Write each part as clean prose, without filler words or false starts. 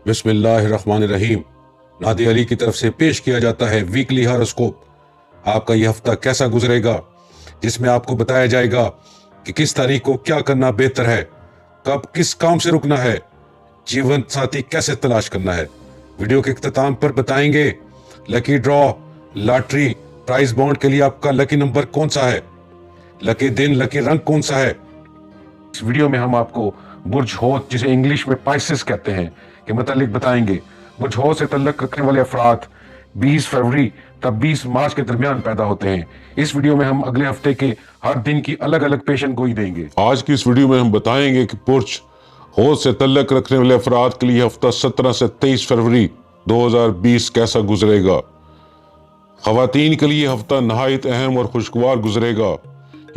बिस्मिल्लाहिर्रहमानिर्रहीम। नादी अली की तरफ से पेश किया जाता है वीकली हॉरोस्कोप। आपका यह हफ्ता कैसा गुजरेगा, जिसमें आपको बताया जाएगा कि किस तारीख को क्या करना बेहतर है, कब किस काम से रुकना है, जीवन साथी कैसे तलाश करना है। वीडियो के इख्तिताम पर बताएंगे lucky draw, lottery, prize bond के लिए आपका लकी नंबर कौन सा है, लकी दिन, लकी रंग कौन सा है। इस वीडियो में हम आपको बुर्ज होत, जिसे इंग्लिश में पाइसेस कहते हैं, के मतलब बताएंगे। बुर्ज होत से तल्लक रखने वाले अफराद 20 फरवरी तब 20 मार्च के दरमियान पैदा होते हैं। इस वीडियो में हम अगले हफ्ते के हर दिन की अलग अलग पेशन गोई देंगे। आज की इस वीडियो में हम बताएंगे कि बुर्ज होत से तल्लक रखने वाले अफराद के लिए हफ्ता 17 से 23 फरवरी 2020 कैसा गुजरेगा। खवातीन के लिए हफ्ता नहायत अहम और खुशगवार गुजरेगा।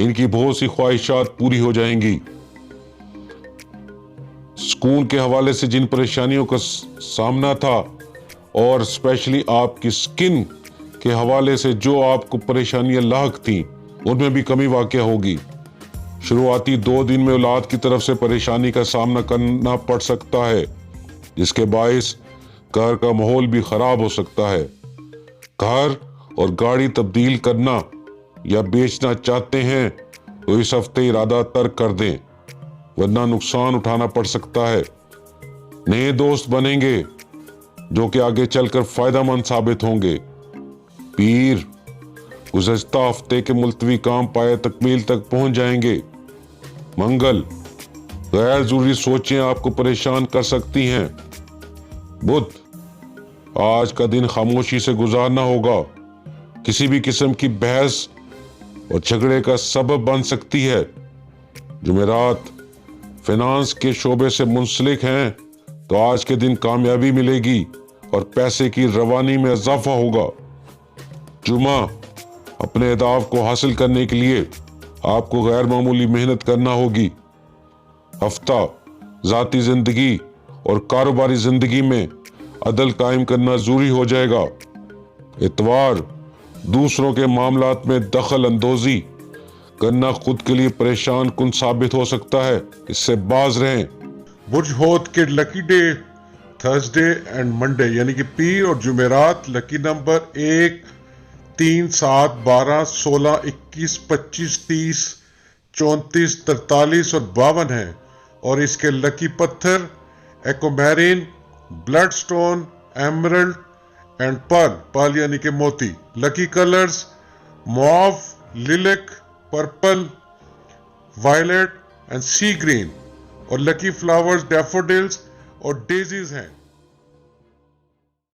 इनकी बहुत सी ख्वाहिशात पूरी हो जाएंगी। सुकून के हवाले से जिन परेशानियों का सामना था और स्पेशली आपकी स्किन के हवाले से जो आपको परेशानियां लाहक थी, उनमें भी कमी वाक़या होगी। शुरुआती 2 दिन में औलाद की तरफ से परेशानी का सामना करना पड़ सकता है, जिसके बायस घर का माहौल भी खराब हो सकता है। घर और गाड़ी तब्दील करना या बेचना चाहते हैं तो इस हफ्ते इरादा तर्क कर दें, वरना नुकसान उठाना पड़ सकता है। नए दोस्त बनेंगे जो कि आगे चलकर फायदेमंद साबित होंगे। पीर गुज़श्ता हफ्ते के मुल्तवी काम पाए तकमील तक पहुंच जाएंगे। मंगल गैर जरूरी सोचें आपको परेशान कर सकती हैं। बुध आज का दिन खामोशी से गुजारना होगा। किसी भी किस्म की बहस और झगड़े का सबब बन सकती है। जुमेरात फाइनेंस के शोबे से मुंसलिक हैं तो आज के दिन कामयाबी मिलेगी और पैसे की रवानी में इजाफा होगा। जुमा अपने अहदाफ को हासिल करने के लिए आपको गैर मामूली मेहनत करना होगी। हफ्ता जाती जिंदगी और कारोबारी जिंदगी में अदल कायम करना जरूरी हो जाएगा। इतवार दूसरों के मामलात में दखल अंदोजी करना खुद के लिए परेशान कुन साबित हो सकता है, इससे बाज रहें। बुर्ज होत के lucky day Thursday and Monday यानी कि पीर और जुमेरात लकी नंबर 1, 3, 7, 12, 16, 21, 25, 30, 34, 43 और 52 हैं। और इसके लकी पत्थर aquamarine, blood stone, emerald and pearl यानी कि मोती। Lucky colours mauve, lilac, purple, violet and sea green. और लकी फ्लावर्स डैफोडिल्स और डेजीज हैं।